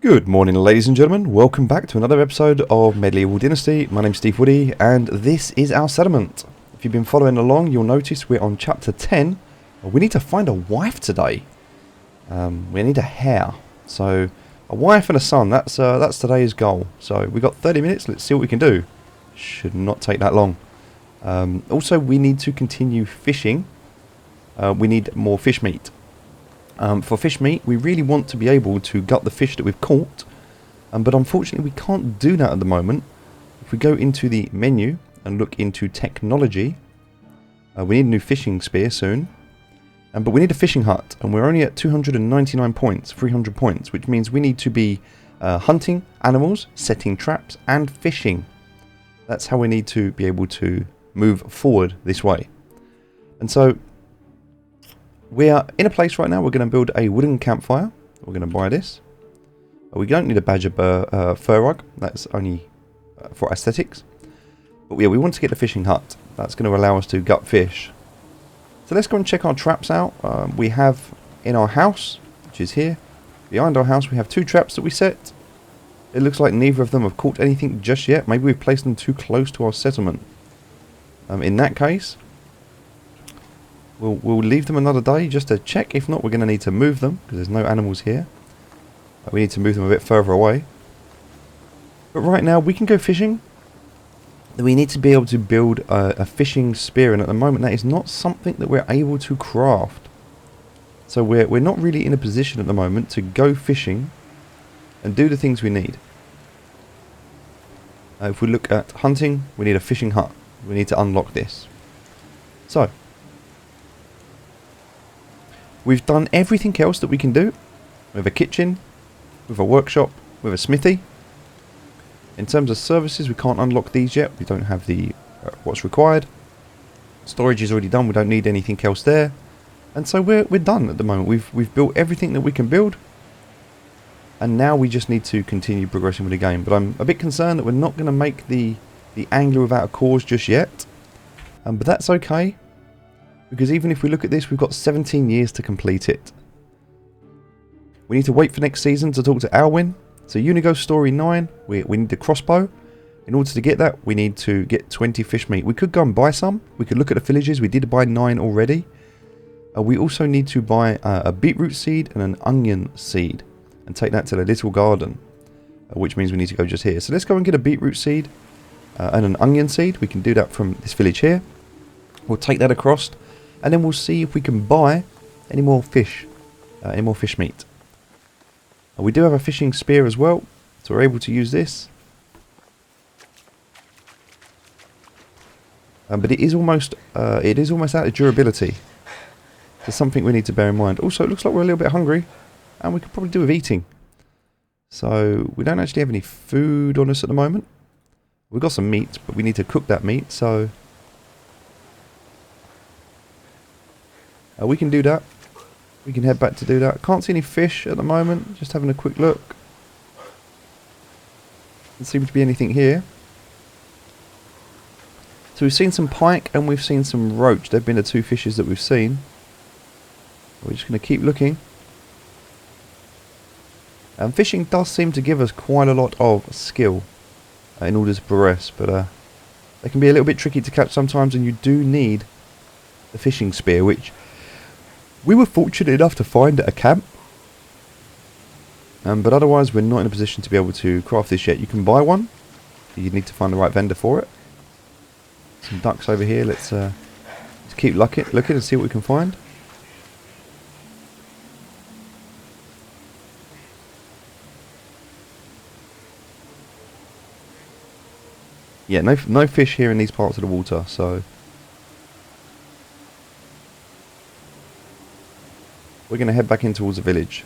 Good morning, ladies and gentlemen. Welcome back to another episode of Medieval Dynasty. My name's Steve Woody, and this is our settlement. If you've been following along, you'll notice we're on chapter 10. We need to find a wife today. We need a heir. So, a wife and a son, that's today's goal. So, we've got 30 minutes, let's see what we can do. Should not take that long. Also, we need to continue fishing. We need more fish meat. For fish meat, we really want to be able to gut the fish that we've caught, but unfortunately we can't do that at the moment. If we go into the menu and look into technology, we need a new fishing spear soon, but we need a fishing hut, and we're only at 299 points, 300 points, which means we need to be hunting animals, setting traps, and fishing. That's how we need to be able to move forward this way. And so we are in a place right now. We're going to build a wooden campfire. We're going to buy this. We don't need a badger fur rug. That's only for aesthetics. But yeah, we want to get a fishing hut. That's going to allow us to gut fish. So let's go and check our traps out. We have in our house, which is here, behind our house, we have 2 traps that we set. It looks like neither of them have caught anything just yet. Maybe we've placed them too close to our settlement. In that case, We'll leave them another day just to check. If not, we're going to need to move them because there's no animals here. We need to move them a bit further away. But right now, we can go fishing. We need to be able to build a fishing spear, and at the moment, that is not something that we're able to craft. So we're not really in a position at the moment to go fishing and do the things we need. If we look at hunting, we need a fishing hut. We need to unlock this. So we've done everything else that we can do. We have a kitchen, with a workshop, with a smithy. In terms of services, we can't unlock these yet. We don't have the what's required. Storage is already done. We don't need anything else there. And so we're done at the moment. We've built everything that we can build. And now we just need to continue progressing with the game. But I'm a bit concerned that we're not going to make the angler without a cause just yet. But that's okay. Because even if we look at this, we've got 17 years to complete it. We need to wait for next season to talk to Alwyn. So Unigo Story 9, we need the crossbow. In order to get that, we need to get 20 fish meat. We could go and buy some. We could look at the villages. We did buy 9 already. We also need to buy a beetroot seed and an onion seed. And take that to the little garden. Which means we need to go just here. So let's go and get a beetroot seed and an onion seed. We can do that from this village here. We'll take that across. And then we'll see if we can buy any more fish meat. We do have a fishing spear as well, so we're able to use this. But it is almost out of durability. There's something we need to bear in mind. Also, it looks like we're a little bit hungry, and we could probably do with eating. So we don't actually have any food on us at the moment. We've got some meat, but we need to cook that meat, so we can do that. We can head back to do that. Can't see any fish at the moment. Just having a quick look. Doesn't seem to be anything here. So we've seen some pike and we've seen some roach. They've been the 2 fishes that we've seen. We're just going to keep looking. And fishing does seem to give us quite a lot of skill in order to progress. But they can be a little bit tricky to catch sometimes, and you do need the fishing spear, which we were fortunate enough to find at a camp. But otherwise we're not in a position to be able to craft this yet. You can buy one. You need to find the right vendor for it. Some ducks over here. Let's keep looking and see what we can find. Yeah, no fish here in these parts of the water, so we're going to head back in towards the village.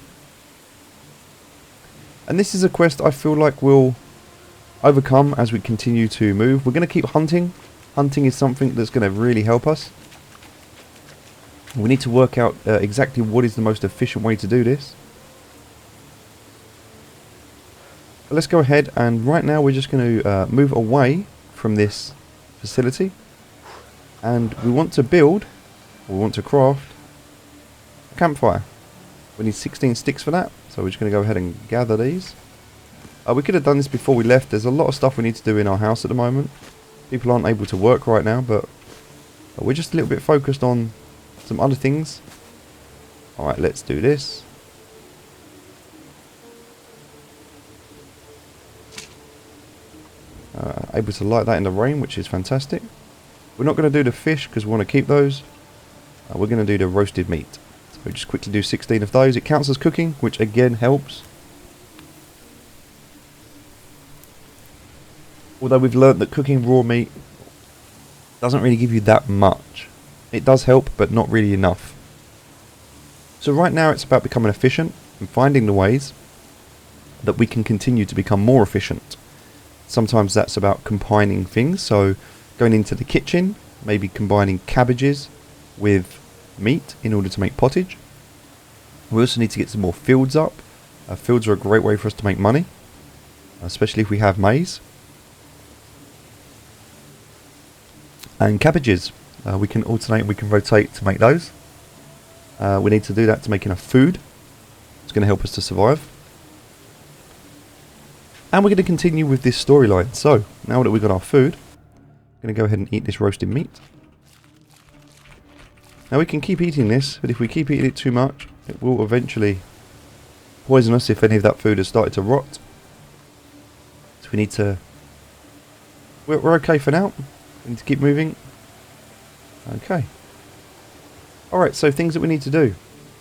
And this is a quest I feel like we'll overcome as we continue to move. We're going to keep hunting. Hunting is something that's going to really help us. We need to work out exactly what is the most efficient way to do this. But let's go ahead, and right now we're just going to move away from this facility. And we want to build, or we want to craft, campfire. We need 16 sticks for that, so we're just going to go ahead and gather these. We could have done this before we left. There's a lot of stuff we need to do in our house at the moment. People aren't able to work right now, but we're just a little bit focused on some other things. Alright, let's do this. Able to light that in the rain, which is fantastic. We're not going to do the fish because we want to keep those. We're going to do the roasted meat. So just quickly do 16 of those. It counts as cooking, which again helps. Although we've learnt that cooking raw meat doesn't really give you that much. It does help, but not really enough. So right now it's about becoming efficient and finding the ways that we can continue to become more efficient. Sometimes that's about combining things, so going into the kitchen, maybe combining cabbages with meat in order to make pottage. We also need to get some more fields up. Fields are a great way for us to make money, especially if we have maize. And cabbages, we can alternate, we can rotate to make those. We need to do that to make enough food. It's going to help us to survive. And we're going to continue with this storyline. So, now that we've got our food, I'm going to go ahead and eat this roasted meat. Now we can keep eating this, but if we keep eating it too much, it will eventually poison us if any of that food has started to rot. So we need to... We're okay for now. We need to keep moving. Okay. Alright, so things that we need to do.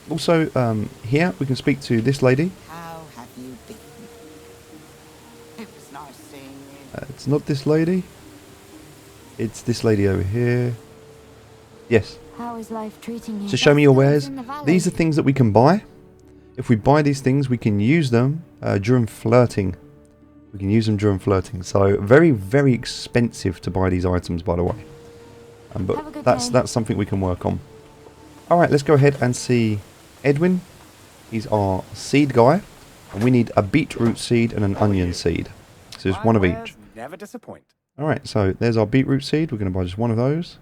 Also, here we can speak to this lady. How have you been? It was nice seeing you. It's not this lady. It's this lady over here. Yes. How is life treating you? So show me your wares. These are things that we can buy. If we buy these things, we can use them during flirting. We can use them during flirting. So very, very expensive to buy these items, by the way. But that's something we can work on. Alright, let's go ahead and see Edwin. He's our seed guy. And we need a beetroot seed and an onion seed. So there's one of each. Never disappoint. Alright, so there's our beetroot seed. We're going to buy just one of those.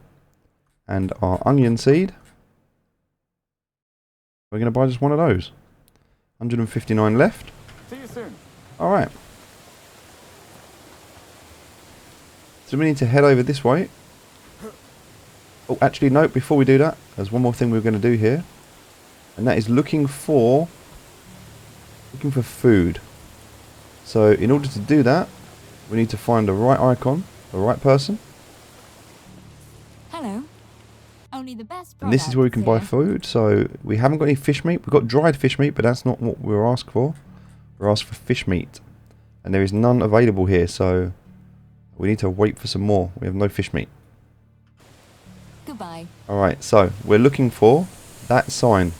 And our onion seed. We're going to buy just one of those. 159 left. See you soon. Alright. So we need to head over this way. Oh, actually, no, before we do that, there's one more thing we're going to do here. And that is looking for food. So in order to do that, we need to find the right icon, the right person. Hello. Only the best. And this is where we can buy food. So we haven't got any fish meat. We've got dried fish meat, but that's not what we were asked for. We're asked for fish meat. And there is none available here, so we need to wait for some more. We have no fish meat. Goodbye. Alright, so we're looking for that sign,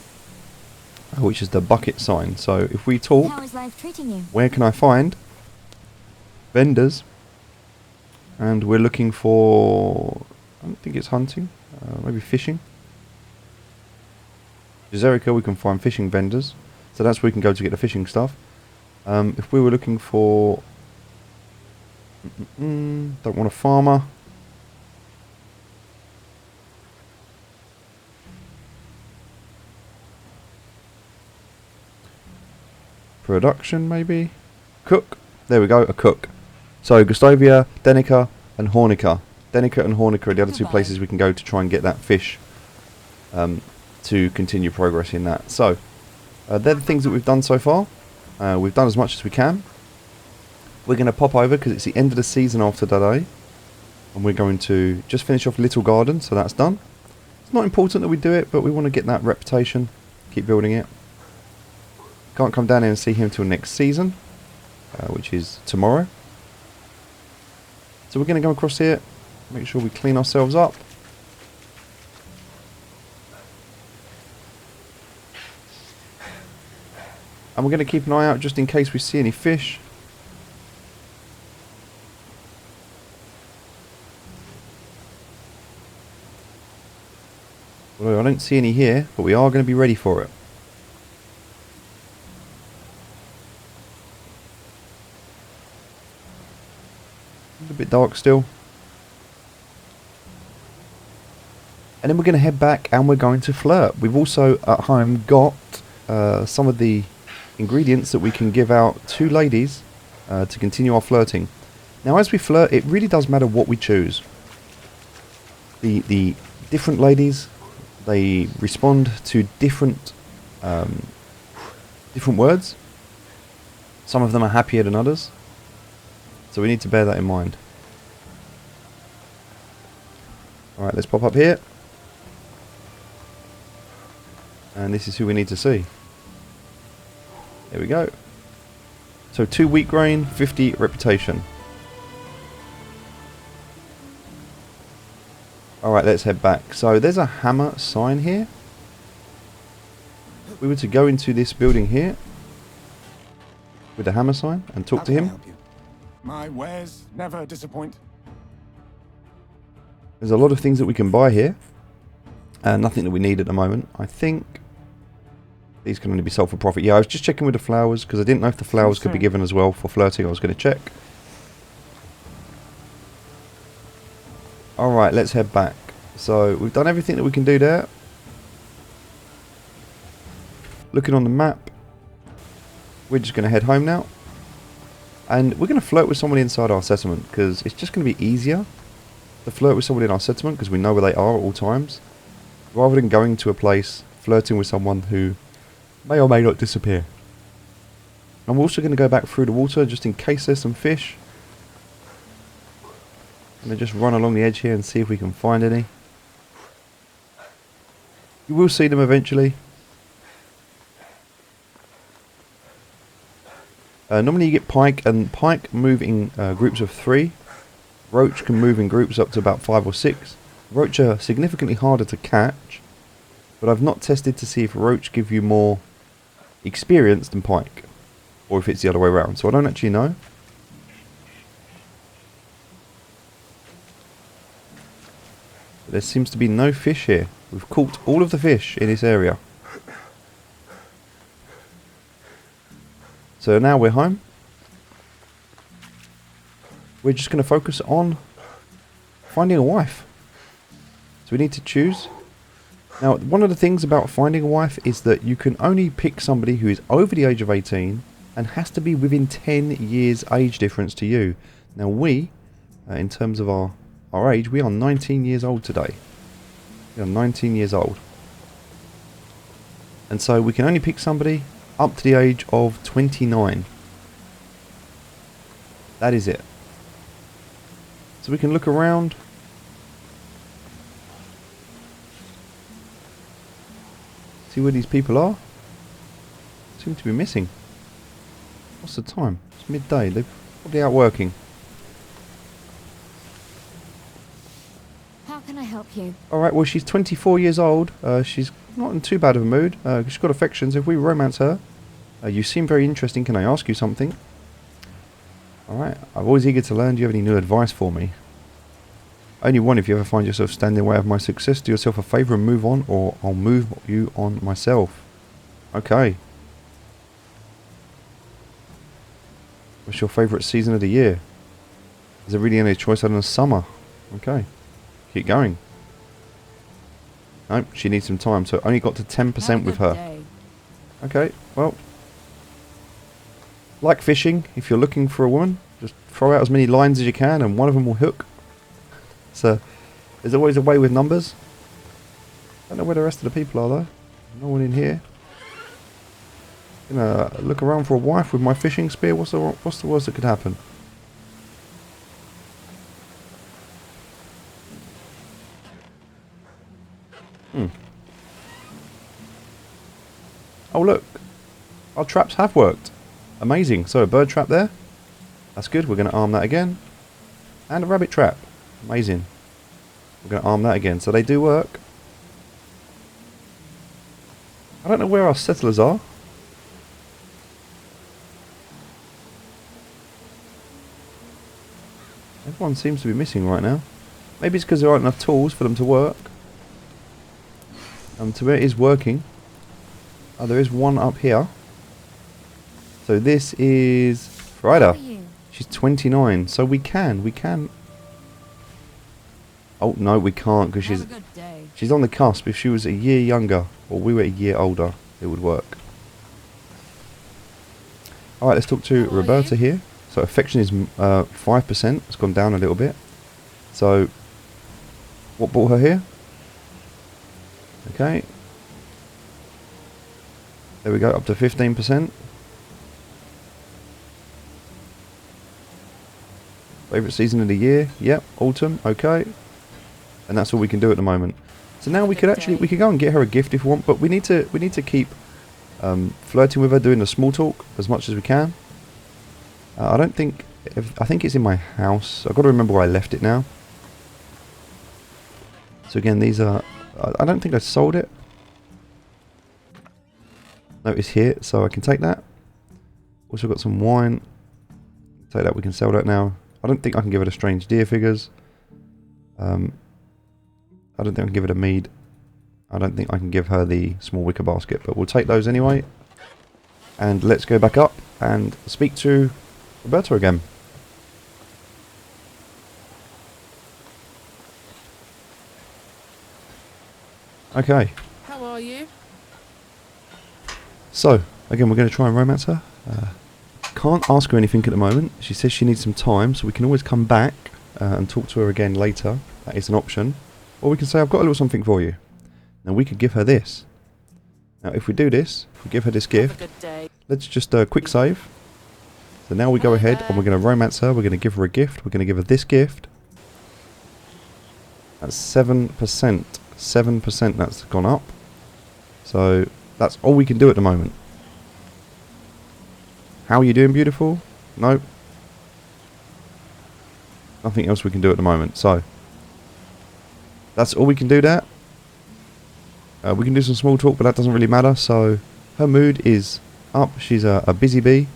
which is the bucket sign. So if we talk, How is life treating you? where can I find vendors? And we're looking for, I don't think it's hunting, maybe fishing. Jericho, we can find fishing vendors. So that's where we can go to get the fishing stuff. If we were looking for, don't want a farmer. Production, maybe? Cook. There we go, a cook. So, Gustavia, Denica, and Hornica. Denica and Hornica are the other two places we can go to try and get that fish to continue progress in that. So, they're the things that we've done so far. We've done as much as we can. We're going to pop over because it's the end of the season after today. And we're going to just finish off Little Garden, so that's done. It's not important that we do it, but we want to get that reputation. Keep building it. Can't come down here and see him till next season, which is tomorrow. So we're going to go across here, make sure we clean ourselves up. And we're going to keep an eye out just in case we see any fish. Although I don't see any here, but we are going to be ready for it. A bit dark still. And then we're going to head back and we're going to flirt. We've also at home got some of the ingredients that we can give out to ladies to continue our flirting. Now, as we flirt, it really does matter what we choose. The different ladies, they respond to different words. Some of them are happier than others, so we need to bear that in mind. All right, let's pop up here, and this is who we need to see. There we go. So 2 wheat grain, 50 reputation. Alright, let's head back. So there's a hammer sign here. If we were to go into this building here with the hammer sign and talk to him. My wares never disappoint. There's a lot of things that we can buy here. Nothing that we need at the moment. I think these can only be sold for profit. Yeah, I was just checking with the flowers because I didn't know if the flowers could be given as well for flirting. I was going to check. Alright, let's head back. So, we've done everything that we can do there. Looking on the map, we're just going to head home now. And we're going to flirt with someone inside our settlement because it's just going to be easier to flirt with someone in our settlement because we know where they are at all times. Rather than going to a place, flirting with someone who may or may not disappear. And we're also going to go back through the water just in case there's some fish. I'm going to just run along the edge here and see if we can find any. You will see them eventually. Normally you get pike, and pike move in groups of 3. Roach can move in groups up to about 5 or 6. Roach are significantly harder to catch, but I've not tested to see if roach give you more experience than pike, or if it's the other way around, so I don't actually know. There seems to be no fish here. We've caught all of the fish in this area. So now we're home. We're just going to focus on finding a wife. So we need to choose. Now, one of the things about finding a wife is that you can only pick somebody who is over the age of 18 and has to be within 10 years age difference to you. Now we, in terms of our age, we are 19 years old today. We are 19 years old. And so we can only pick somebody up to the age of 29. That is it. So we can look around. See where these people are. Seem to be missing. What's the time? It's midday. They're probably out working. How can I help you? Alright, well, she's 24 years old. She's not in too bad of a mood. She's got affections. If we romance her, you seem very interesting. Can I ask you something? Alright, I'm always eager to learn. Do you have any new advice for me? Only one. If you ever find yourself standing in the way of my success, do yourself a favour and move on, or I'll move you on myself. Okay. What's your favourite season of the year? Is there really any choice other than summer? Okay. Keep going. Nope, she needs some time, so only got to 10% with her. Okay, well. Like fishing, if you're looking for a woman, just throw out as many lines as you can and one of them will hook. So, there's always a way with numbers. Don't know where the rest of the people are though. No one in here. Gonna look around for a wife with my fishing spear. What's the worst that could happen? Oh look, our traps have worked. Amazing. So a bird trap there. That's good. We're going to arm that again. And a rabbit trap. Amazing. We're going to arm that again. So they do work. I don't know where our settlers are. Everyone seems to be missing right now. Maybe it's because there aren't enough tools for them to work. To where it is working. Oh, there is one up here. So this is Frida. She's 29. So we can. Oh no, we can't because she's on the cusp. If she was a year younger or we were a year older, it would work. All right, let's talk to Roberta here. So affection is 5%. It's gone down a little bit. So what brought her here? Okay. There we go, up to 15%. Favourite season of the year? Yep, autumn, okay. And that's all we can do at the moment. So now we could go and get her a gift if we want, but we need to keep flirting with her, doing the small talk as much as we can. I think it's in my house. I've got to remember where I left it now. So again, these are, I don't think I sold it. No, it's here, so I can take that. Also got some wine. Take that, we can sell that now. I don't think I can give it a strange deer figures. I don't think I can give it a mead. I don't think I can give her the small wicker basket, but we'll take those anyway. And let's go back up and speak to Roberto again. Okay. How are you? So, again, we're going to try and romance her. Can't ask her anything at the moment. She says she needs some time, so we can always come back and talk to her again later. That is an option. Or we can say, I've got a little something for you. Now, we could give her this. Now, if we do this, if we give her this gift, let's just quick save. So now we go ahead and we're going to romance her. We're going to give her a gift. We're going to give her this gift. That's 7%. 7% that's gone up. So that's all we can do at the moment. How are you doing, beautiful? No. Nothing else we can do at the moment. So that's all we can do there. We can do some small talk, but that doesn't really matter. So her mood is up. She's a busy bee.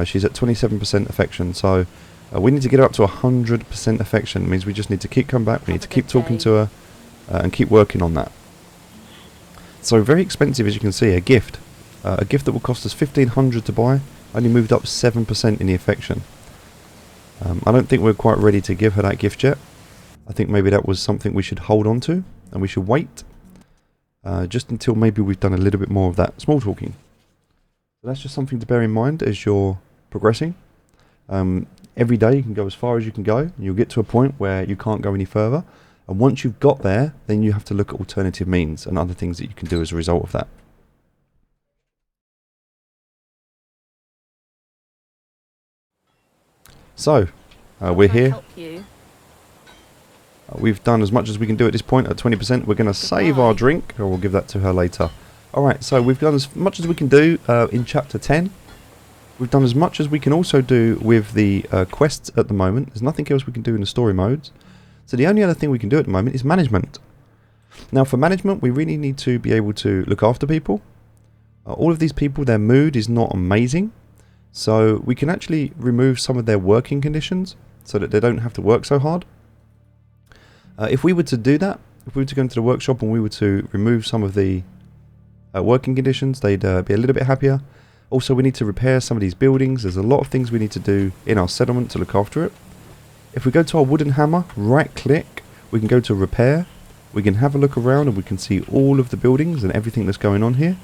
She's at 27% affection. So we need to get her up to 100% affection. It means we just need to keep coming back. We need to keep talking to her and keep working on that. So very expensive, as you can see, a gift. A gift that will cost us 1,500 to buy. Only moved up 7% in the affection. I don't think we're quite ready to give her that gift yet. I think maybe that was something we should hold on to, and we should wait just until maybe we've done a little bit more of that small talking. So that's just something to bear in mind as you're progressing. Every day you can go as far as you can go, and you'll get to a point where you can't go any further. And once you've got there, then you have to look at alternative means and other things that you can do as a result of that. So, we're here. We've done as much as we can do at this point at 20%. We're going to save our drink, or we'll give that to her later. Alright, so we've done as much as we can do in Chapter 10. We've done as much as we can also do with the quests at the moment. There's nothing else we can do in the story modes. So the only other thing we can do at the moment is management. Now for management, we really need to be able to look after people. All of these people, their mood is not amazing. So we can actually remove some of their working conditions so that they don't have to work so hard. If we were to do that, if we were to go into the workshop and we were to remove some of the working conditions, they'd be a little bit happier. Also, we need to repair some of these buildings. There's a lot of things we need to do in our settlement to look after it. If we go to our wooden hammer, right click, we can go to repair. We can have a look around and we can see all of the buildings and everything that's going on here.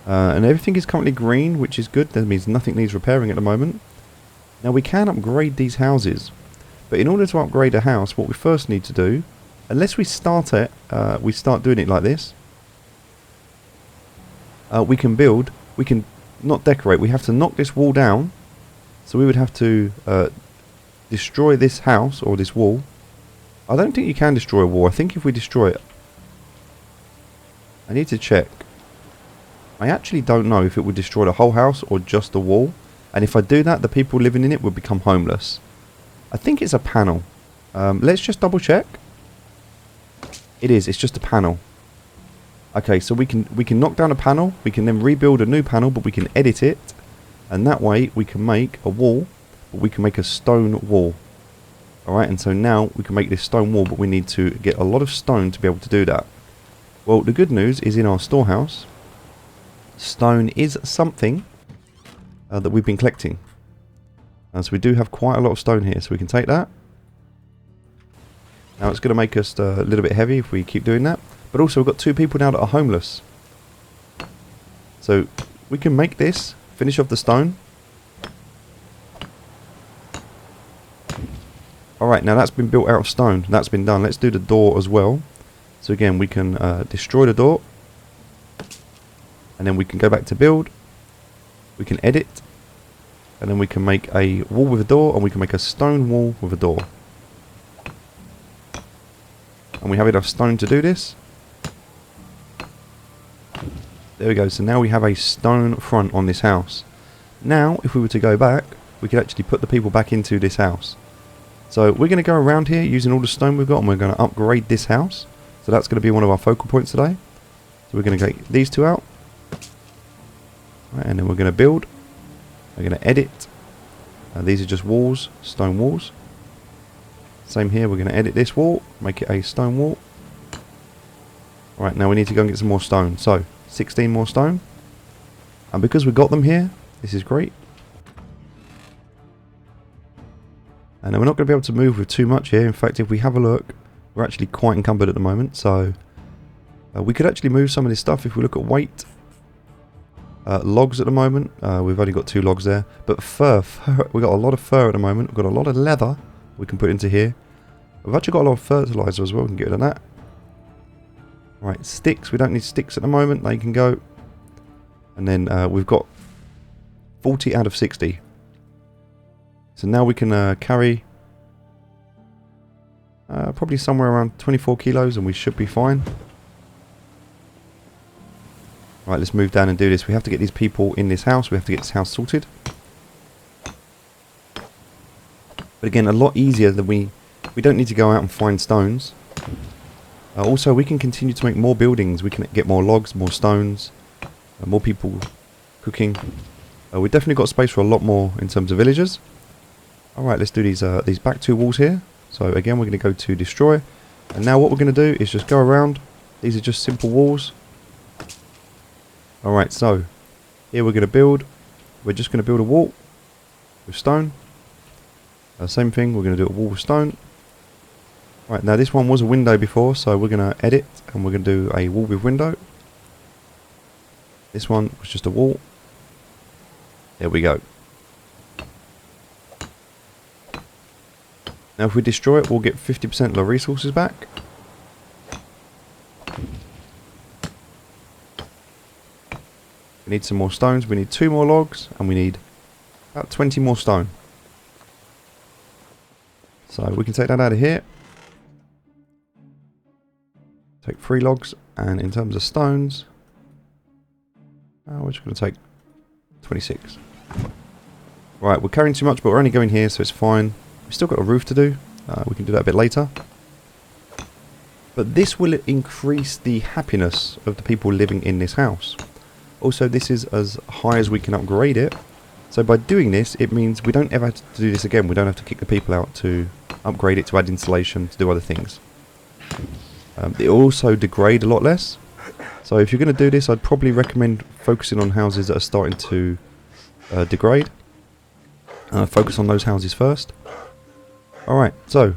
And everything is currently green, which is good. That means nothing needs repairing at the moment. Now we can upgrade these houses. But in order to upgrade a house, what we first need to do, unless we start it, we start doing it like this. We can build, we can not decorate, we have to knock this wall down. So we would have to destroy this house or this wall. I don't think you can destroy a wall. I think if we destroy it, I need to check. I actually don't know if it would destroy the whole house or just the wall. And if I do that, the people living in it would become homeless. I think it's a panel. Let's just double check. It is. It's just a panel. Okay, so we can knock down a panel. We can then rebuild a new panel, but we can edit it, and that way we can make a wall. But we can make a stone wall. All right, and so now we can make this stone wall, but we need to get a lot of stone to be able to do that. Well, the good news is in our storehouse, stone is something that we've been collecting. And so we do have quite a lot of stone here, so we can take that. Now it's going to make us a little bit heavy if we keep doing that. But also we've got 2 people now that are homeless. So we can make this, finish off the stone. Alright, now that's been built out of stone. That's been done. Let's do the door as well. So again, we can destroy the door. And then we can go back to build. We can edit. And then we can make a wall with a door. And we can make a stone wall with a door. And we have enough stone to do this. There we go. So now we have a stone front on this house. Now, if we were to go back, we could actually put the people back into this house. So we're going to go around here using all the stone we've got, and we're going to upgrade this house. So that's going to be one of our focal points today. So we're going to get these two out. Right, and then we're going to build. We're going to edit. These are just walls, stone walls. Same here, we're going to edit this wall, make it a stone wall. Right, now we need to go and get some more stone. So, 16 more stone. And because we've got them here, this is great. And then we're not going to be able to move with too much here. In fact, if we have a look, we're actually quite encumbered at the moment. So we could actually move some of this stuff if we look at weight. Logs at the moment, we've only got 2 logs there. But fur, we've got a lot of fur at the moment. We've got a lot of leather we can put into here. We've actually got a lot of fertilizer as well. We can get rid of that. Right, sticks. We don't need sticks at the moment. They can go. And then we've got 40 out of 60. So now we can carry probably somewhere around 24 kilos and we should be fine. Right, let's move down and do this. We have to get these people in this house. We have to get this house sorted. But again, a lot easier than we don't need to go out and find stones. Also, we can continue to make more buildings. We can get more logs, more stones, more people cooking. We've definitely got space for a lot more in terms of villagers. Alright, let's do these back 2 walls here. So again, we're going to go to destroy. And now what we're going to do is just go around. These are just simple walls. Alright, so here we're going to build. We're just going to build a wall with stone. Same thing, we're going to do a wall with stone. Right, now this one was a window before, so we're going to edit and we're going to do a wall with window. This one was just a wall. There we go. Now if we destroy it, we'll get 50% of the resources back. We need some more stones. We need 2 more logs and we need about 20 more stone. So we can take that out of here. Take 3 logs, and in terms of stones, we're just going to take 26. Right, we're carrying too much, but we're only going here, so it's fine. We've still got a roof to do. We can do that a bit later. But this will increase the happiness of the people living in this house. Also, this is as high as we can upgrade it. So by doing this, it means we don't ever have to do this again. We don't have to kick the people out to upgrade it, to add insulation, to do other things. It will also degrade a lot less. So if you're going to do this, I'd probably recommend focusing on houses that are starting to degrade. Focus on those houses first. Alright, so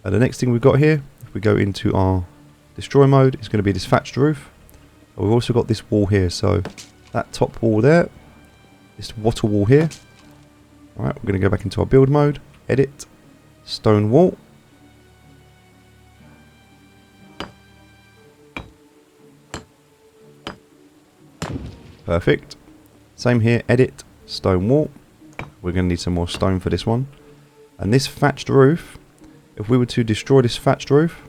the next thing we've got here, if we go into our destroy mode, is going to be this thatched roof. We've also got this wall here, so that top wall there, this wattle wall here. Alright, we're going to go back into our build mode, edit, stone wall. Perfect. Same here, edit, stone wall. We're going to need some more stone for this one. And this thatched roof, if we were to destroy this thatched roof,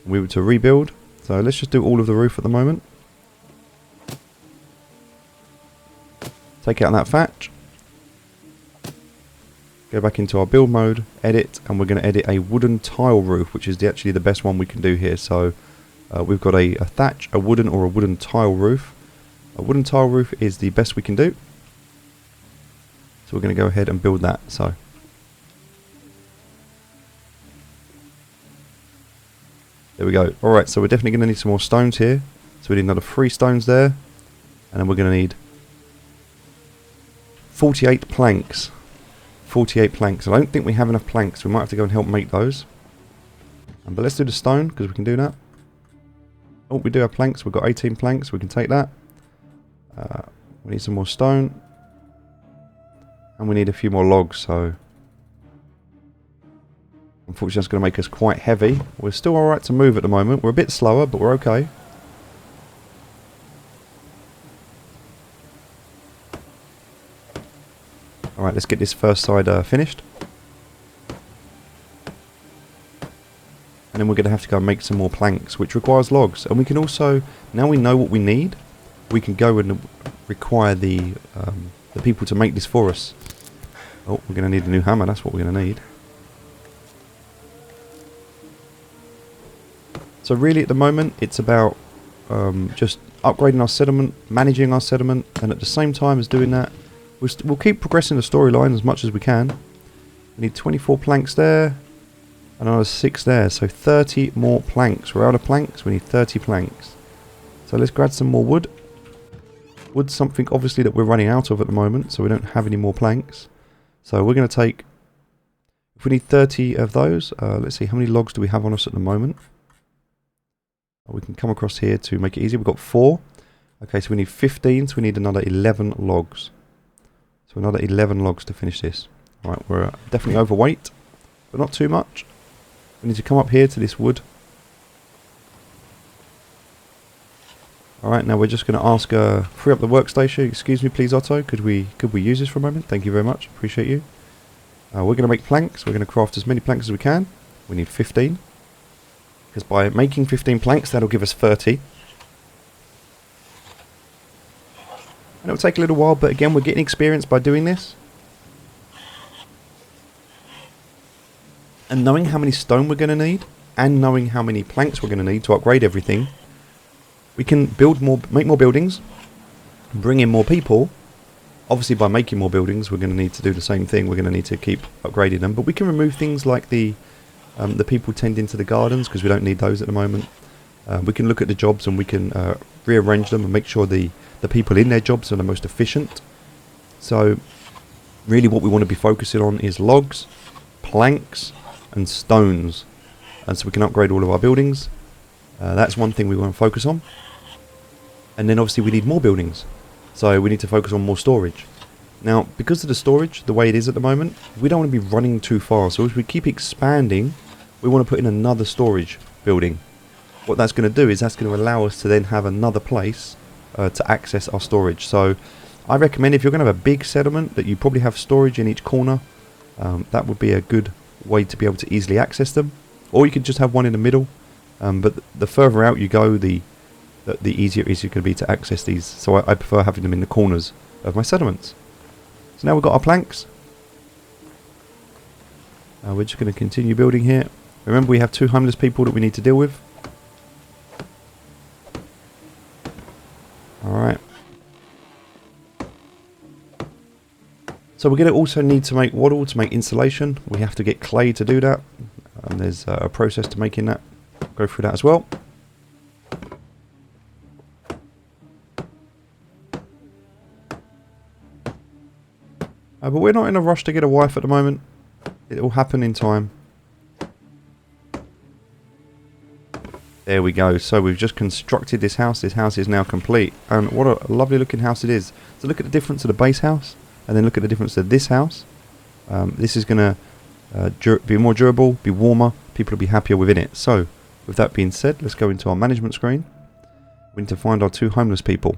we were to rebuild. So let's just do all of the roof at the moment. Take out that thatch. Go back into our build mode, edit, and we're going to edit a wooden tile roof, which is actually the best one we can do here. So we've got a thatch, a wooden or a wooden tile roof. A wooden tile roof is the best we can do. So we're going to go ahead and build that. So there we go. Alright, so we're definitely going to need some more stones here. So we need another 3 stones there. And then we're going to need 48 planks. 48 planks. I don't think we have enough planks. We might have to go and help make those. But let's do the stone, because we can do that. Oh, we do have planks. We've got 18 planks. We can take that. We need some more stone. And we need a few more logs. So Unfortunately, that's going to make us quite heavy. We're still alright to move at the moment. We're a bit slower, but we're okay. Alright, let's get this first side finished. And then we're going to have to go and make some more planks, which requires logs. And we can also, now we know what we need, we can go and require the people to make this for us. Oh, we're going to need a new hammer, that's what we're going to need. So really at the moment, it's about just upgrading our settlement, managing our settlement, and at the same time as doing that, we'll keep progressing the storyline as much as we can. We need 24 planks there, and another 6 there, so 30 more planks. We're out of planks, we need 30 planks. So let's grab some more wood. Wood's something obviously that we're running out of at the moment, so we don't have any more planks. So we're going to take, if we need 30 of those, let's see, how many logs do we have on us at the moment? We can come across here to make it easier. We've got 4. Okay, so we need 15, so we need another 11 logs. So another 11 logs to finish this. Alright, we're definitely overweight, but not too much. We need to come up here to this wood. Alright, now we're just going to ask, free up the workstation. Excuse me please, Otto, could we use this for a moment? Thank you very much, appreciate you. We're going to make planks. We're going to craft as many planks as we can. We need 15. Because by making 15 planks, that'll give us 30. And it'll take a little while, but again, we're getting experience by doing this. And knowing how many stone we're going to need, and knowing how many planks we're going to need to upgrade everything, we can build more, make more buildings, bring in more people. Obviously, by making more buildings, we're going to need to do the same thing. We're going to need to keep upgrading them. But we can remove things like the people tending to the gardens, because we don't need those at the moment. We can look at the jobs and we can rearrange them and make sure the people in their jobs are the most efficient. So really what we want to be focusing on is logs, planks and stones, and so we can upgrade all of our buildings. That's one thing we want to focus on. And then obviously we need more buildings, so we need to focus on more storage. Now because of the storage the way it is at the moment, we don't want to be running too far, so as we keep expanding we want to put in another storage building. What that's going to do is that's going to allow us to then have another place to access our storage. So I recommend, if you're going to have a big settlement, that you probably have storage in each corner. That would be a good way to be able to easily access them. Or you could just have one in the middle. But the further out you go, the easier it is going to be to access these. So I prefer having them in the corners of my settlements. So now we've got our planks. We're just going to continue building here. Remember, we have 2 homeless people that we need to deal with. Alright. So we're going to also need to make wattle to make insulation. We have to get clay to do that. And there's a process to making that. Go through that as well. But we're not in a rush to get a wife at the moment. It will happen in time. There we go. So we've just constructed this house. This house is now complete. And what a lovely looking house it is. So look at the difference of the base house. And then look at the difference of this house. This is going to be more durable, be warmer. People will be happier within it. So with that being said, let's go into our management screen. We need to find our 2 homeless people.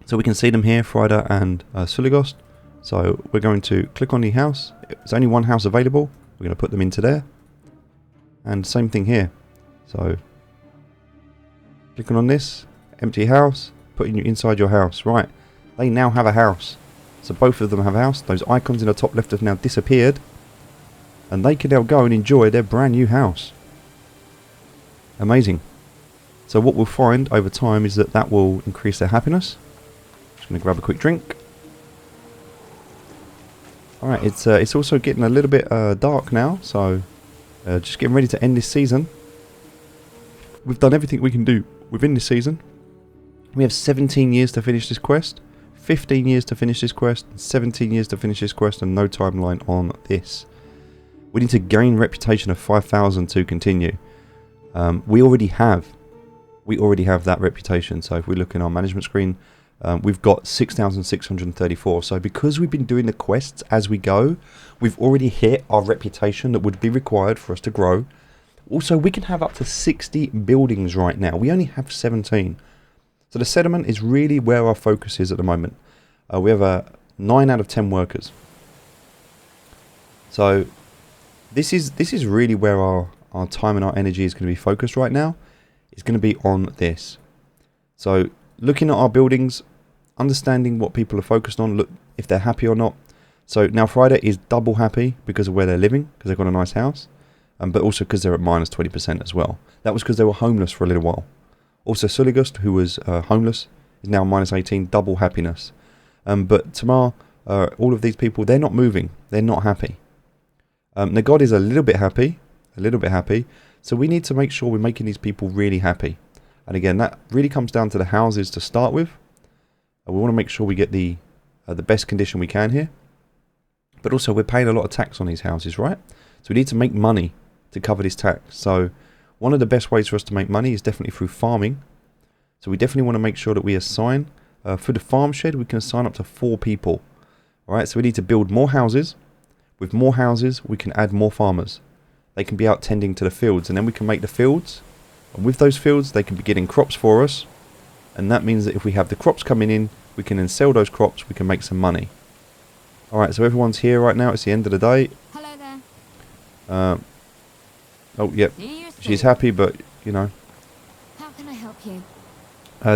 So we can see them here, Frida and Suligost. So we're going to click on the house. There's only one house available. We're going to put them into there. And same thing here. So clicking on this, empty house, putting you inside your house. Right, they now have a house. So both of them have a house. Those icons in the top left have now disappeared. And they can now go and enjoy their brand new house. Amazing. So what we'll find over time is that will increase their happiness. Just going to grab a quick drink. Alright, it's also getting a little bit dark now, so just getting ready to end this season. We've done everything we can do within this season. We have 17 years to finish this quest, 15 years to finish this quest, 17 years to finish this quest, and no timeline on this. We need to gain reputation of 5,000 to continue. We already have that reputation. So if we look in our management screen, we've got 6,634. So because we've been doing the quests as we go, we've already hit our reputation that would be required for us to grow. Also, we can have up to 60 buildings right now. We only have 17. So the settlement is really where our focus is at the moment. We have a 9 out of 10 workers. So this is really where our time and our energy is going to be focused right now. It's going to be on this. So looking at our buildings, understanding what people are focused on, look if they're happy or not. So now Friday is double happy because of where they're living, because they've got a nice house, but also because they're at minus 20% as well. That was because they were homeless for a little while. Also Suligust, who was homeless, is now minus 18, double happiness. But Tamar, all of these people, they're not moving. They're not happy. Nagod is a little bit happy. So we need to make sure we're making these people really happy. And again, that really comes down to the houses to start with. We want to make sure we get the best condition we can here. But also we're paying a lot of tax on these houses, right? So we need to make money to cover this tax. So one of the best ways for us to make money is definitely through farming. So we definitely want to make sure that we assign, for the farm shed, we can assign up to 4 people. Alright, so we need to build more houses. With more houses, we can add more farmers. They can be out tending to the fields, and then we can make the fields. And with those fields, they can be getting crops for us. And that means that if we have the crops coming in, we can then sell those crops, we can make some money. Alright, so everyone's here right now. It's the end of the day. Hello there. Oh, yep. She's happy, but, you know. How can I help you?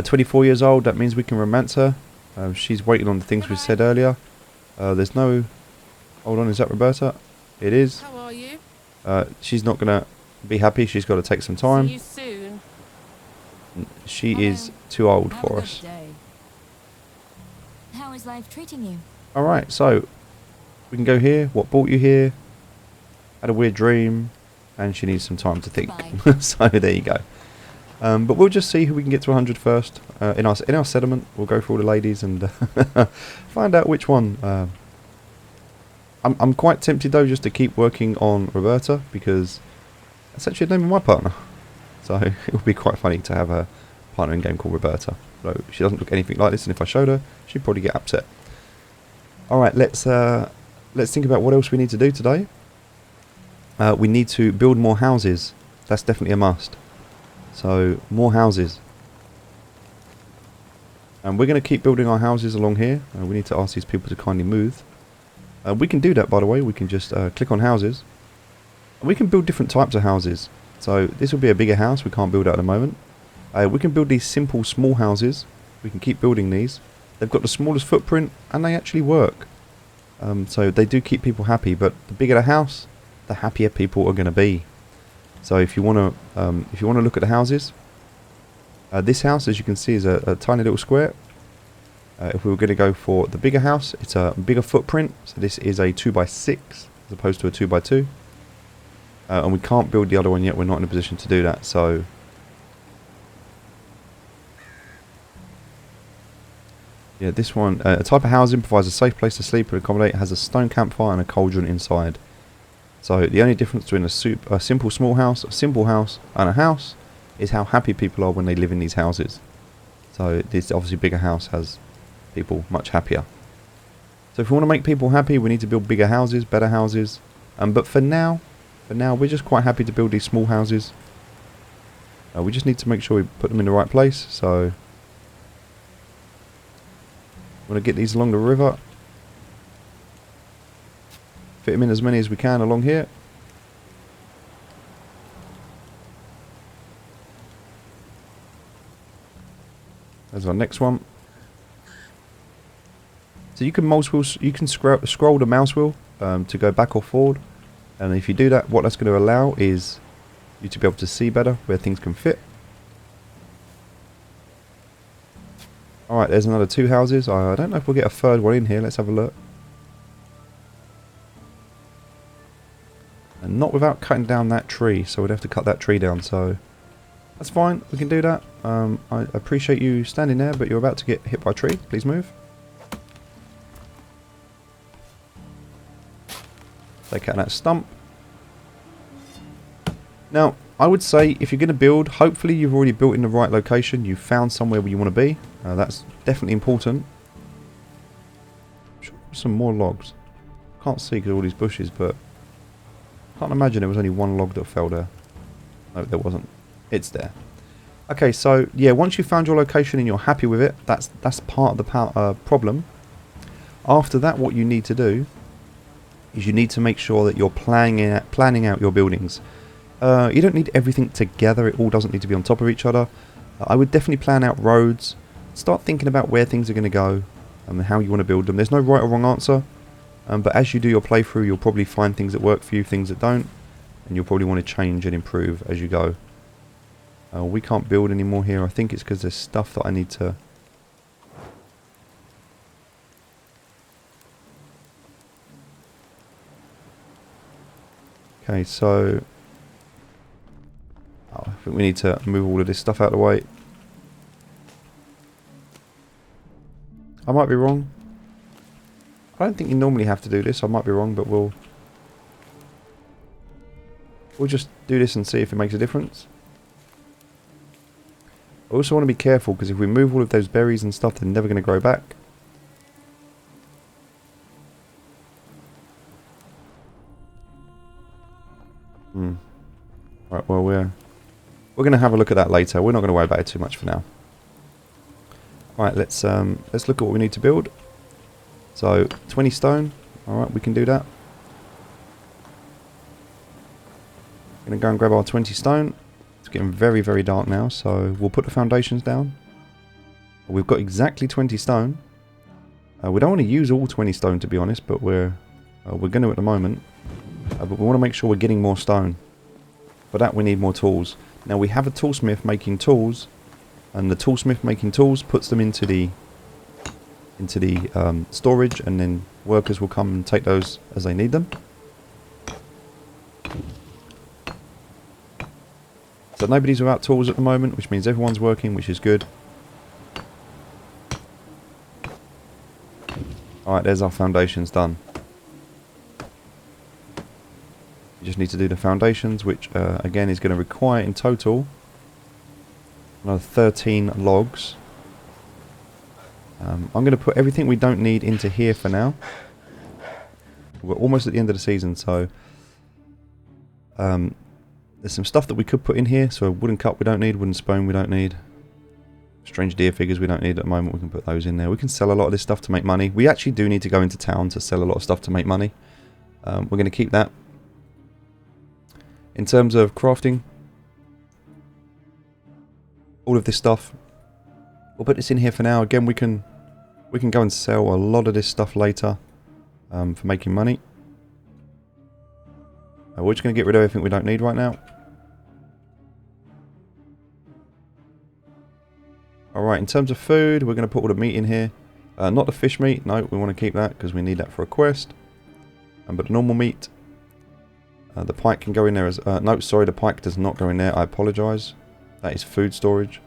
24 years old, that means we can romance her. She's waiting on the things we said earlier. There's no... Hold on, is that Roberta? It is. How are you? She's not going to be happy. She's got to take some time. See you soon. She is too old Have for a good us. day. How is life treating you? Alright, so we can go here. What brought you here? Had a weird dream. And she needs some time to think. So there you go. But we'll just see who we can get to 100 first. In our settlement, we'll go through all the ladies and find out which one. I'm quite tempted though just to keep working on Roberta, because that's actually the name of my partner. So it would be quite funny to have a partner in game called Roberta. So she doesn't look anything like this, and if I showed her, she'd probably get upset. Alright, let's think about what else we need to do today. We need to build more houses. That's definitely a must. So, more houses. And we're going to keep building our houses along here. We need to ask these people to kindly move. We can do that, by the way. We can just click on houses. We can build different types of houses. So, this will be a bigger house. We can't build that at the moment. We can build these simple, small houses. We can keep building these. They've got the smallest footprint, and they actually work. So, they do keep people happy. But the bigger the house, the happier people are going to be. So if you want to look at the houses, this house, as you can see, is a tiny little square. If we were going to go for the bigger house, it's a bigger footprint. So this is a 2x6 as opposed to a 2x2. And we can't build the other one yet. We're not in a position to do that. So yeah, this one, a type of housing provides a safe place to sleep and accommodate. It has a stone campfire and a cauldron inside. So the only difference between a simple small house, a simple house, and a house is how happy people are when they live in these houses. So this obviously bigger house has people much happier. So if we want to make people happy, we need to build bigger houses, better houses. But for now, we're just quite happy to build these small houses. We just need to make sure we put them in the right place. So we want to get these along the river. Fit them in as many as we can along here. There's our next one. So you can scroll the mouse wheel to go back or forward, and if you do that, what that's going to allow is you to be able to see better where things can fit. Alright, there's another 2 houses. I don't know if we'll get a third one in here. Let's have a look. And not without cutting down that tree, so we'd have to cut that tree down, so that's fine, we can do that. I appreciate you standing there, but you're about to get hit by a tree. Please move. Take out that stump. Now, I would say if you're going to build, hopefully you've already built in the right location. You've found somewhere where you want to be. That's definitely important. Some more logs. Can't see because of all these bushes, but can't imagine there was only one log that fell there. No, there wasn't. It's there. Okay, so yeah, once you've found your location and you're happy with it, that's part of the problem. After that, what you need to do is you need to make sure that you're planning out your buildings. You don't need everything together. It all doesn't need to be on top of each other. I would definitely plan out roads. Start thinking about where things are going to go and how you want to build them. There's no right or wrong answer. But as you do your playthrough, you'll probably find things that work for you, things that don't. And you'll probably want to change and improve as you go. We can't build anymore here. I think it's because there's stuff that I need to... Okay, so... Oh, I think we need to move all of this stuff out of the way. I might be wrong. I don't think you normally have to do this. I might be wrong, but we'll just do this and see if it makes a difference. I also want to be careful because if we move all of those berries and stuff, they're never going to grow back. Right, well we're going to have a look at that later. We're not going to worry about it too much for now. Right, let's look at what we need to build. So 20 stone. All right, we can do that. Going to go and grab our 20 stone. It's getting very, very dark now, so we'll put the foundations down. We've got exactly 20 stone. We don't want to use all 20 stone, to be honest, but we're going to at the moment. But we want to make sure we're getting more stone. For that, we need more tools. Now, we have a toolsmith making tools, and the toolsmith making tools puts them into the storage, and then workers will come and take those as they need them. So nobody's without tools at the moment, which means everyone's working, which is good. Alright, there's our foundations done. You just need to do the foundations, which again is going to require in total another 13 logs. I'm going to put everything we don't need into here for now. We're almost at the end of the season, so there's some stuff that we could put in here. So a wooden cup we don't need, wooden spoon we don't need, strange deer figures we don't need at the moment. We can put those in there. We can sell a lot of this stuff to make money. We actually do need to go into town to sell a lot of stuff to make money. We're going to keep that. In terms of crafting, all of this stuff, we'll put this in here for now. Again, we can go and sell a lot of this stuff later for making money. We're just going to get rid of everything we don't need right now. Alright, in terms of food, we're going to put all the meat in here. Not the fish meat, no, we want to keep that because we need that for a quest. But the normal meat, the pike can go in there as... no, sorry, the pike does not go in there, I apologise. That is food storage.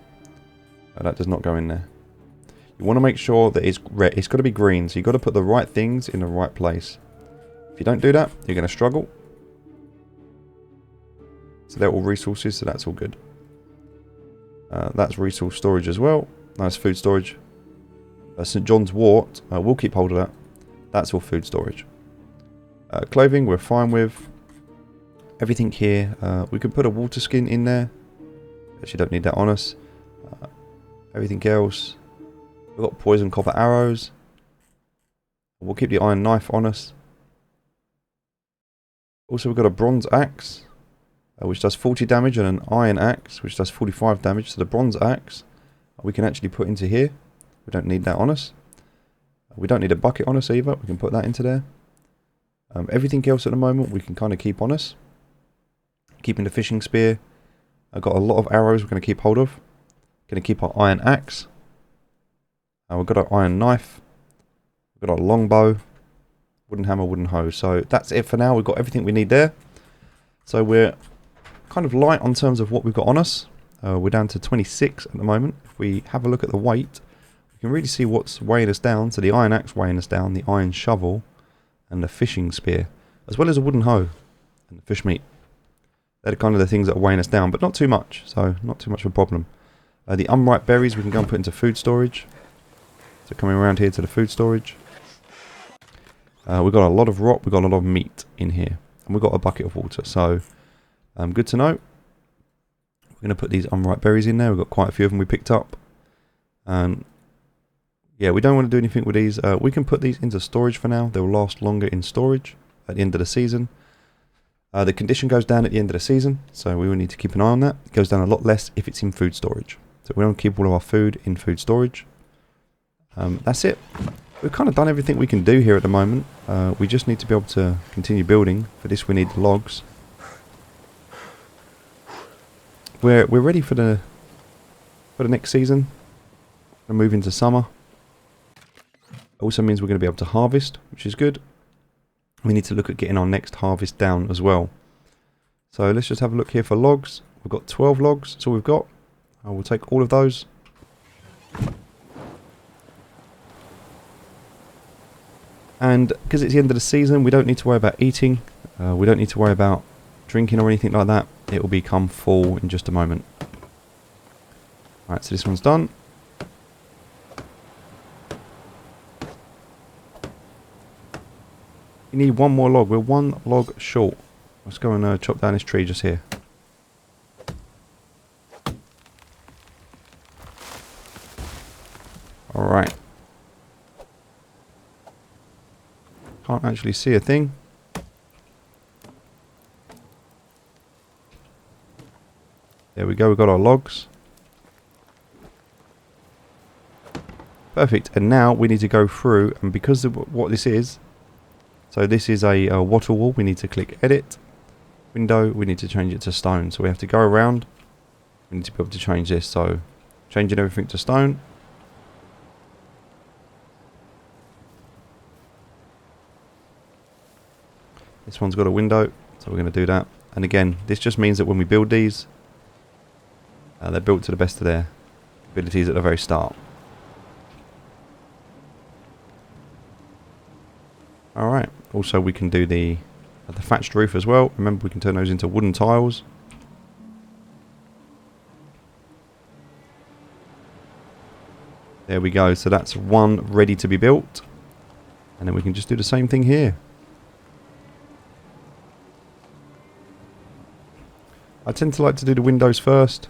That does not go in there. You want to make sure that it's red. It's got to be green, so you've got to put the right things in the right place. If you don't do that, you're going to struggle. So they're all resources, so that's all good. That's resource storage as well. Nice food storage. St. John's wort, we'll keep hold of that. That's all food storage. Clothing, we're fine with. Everything here, we could put a water skin in there. Actually, don't need that on us. Everything else, we've got poison copper arrows. We'll keep the iron knife on us. Also, we've got a bronze axe, which does 40 damage, and an iron axe, which does 45 damage. So the bronze axe, we can actually put into here. We don't need that on us. We don't need a bucket on us either. We can put that into there. Everything else at the moment, we can kind of keep on us. Keeping the fishing spear. I've got a lot of arrows we're going to keep hold of. Going to keep our iron axe. We've got our iron knife. We've got our longbow. Wooden hammer, wooden hoe. So that's it for now. We've got everything we need there. So we're kind of light on terms of what we've got on us. We're down to 26 at the moment. If we have a look at the weight, we can really see what's weighing us down. So the iron axe weighing us down, the iron shovel, and the fishing spear, as well as a wooden hoe and the fish meat. They're kind of the things that are weighing us down, but not too much, so not too much of a problem. The unripe berries we can go and put into food storage. So coming around here to the food storage. We've got a lot of rot, we've got a lot of meat in here. And we've got a bucket of water, so good to know. We're going to put these unripe berries in there. We've got quite a few of them we picked up. Yeah, we don't want to do anything with these. We can put these into storage for now. They'll last longer in storage at the end of the season. The condition goes down at the end of the season, so we will need to keep an eye on that. It goes down a lot less if it's in food storage. So we don't keep all of our food in food storage. That's it. We've kind of done everything we can do here at the moment. We just need to be able to continue building. For this we need logs. We're ready for the next season. We're move into summer. Also means we're going to be able to harvest, which is good. We need to look at getting our next harvest down as well. So let's just have a look here for logs. We've got 12 logs, that's all we've got. I will take all of those. And because it's the end of the season, we don't need to worry about eating. We don't need to worry about drinking or anything like that. It will become full in just a moment. Alright, so this one's done. You need one more log. We're one log short. Let's go and chop down this tree just here. Alright. Can't actually see a thing. There we go, we've got our logs. Perfect, and now we need to go through, and because of what this is, so this is a wattle wall, we need to click edit, window, we need to change it to stone. So we have to go around, we need to be able to change this, so changing everything to stone. This one's got a window, so we're going to do that. And again, this just means that when we build these, they're built to the best of their abilities at the very start. Alright, also we can do the thatched roof as well. Remember, we can turn those into wooden tiles. There we go, so that's one ready to be built. And then we can just do the same thing here. I tend to like to do the windows first,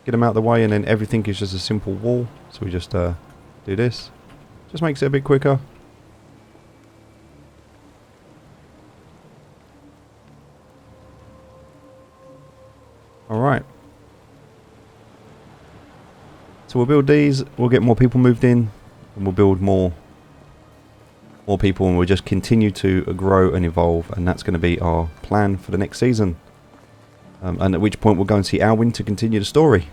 get them out of the way, and then everything is just a simple wall. So we just do this. Just makes it a bit quicker. Alright. So we'll build these, we'll get more people moved in, and we'll build more people, and we'll just continue to grow and evolve, and that's going to be our plan for the next season. And at which point we'll go and see Alwyn to continue the story.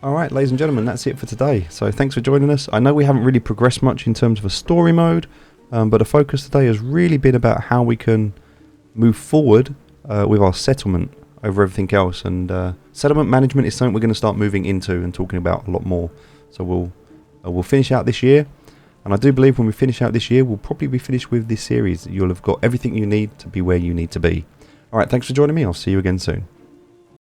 Alright, ladies and gentlemen, that's it for today. So thanks for joining us. I know we haven't really progressed much in terms of a story mode, but the focus today has really been about how we can move forward with our settlement over everything else. And settlement management is something we're going to start moving into and talking about a lot more. So we'll finish out this year. And I do believe when we finish out this year, we'll probably be finished with this series. You'll have got everything you need to be where you need to be. Alright, thanks for joining me. I'll see you again soon.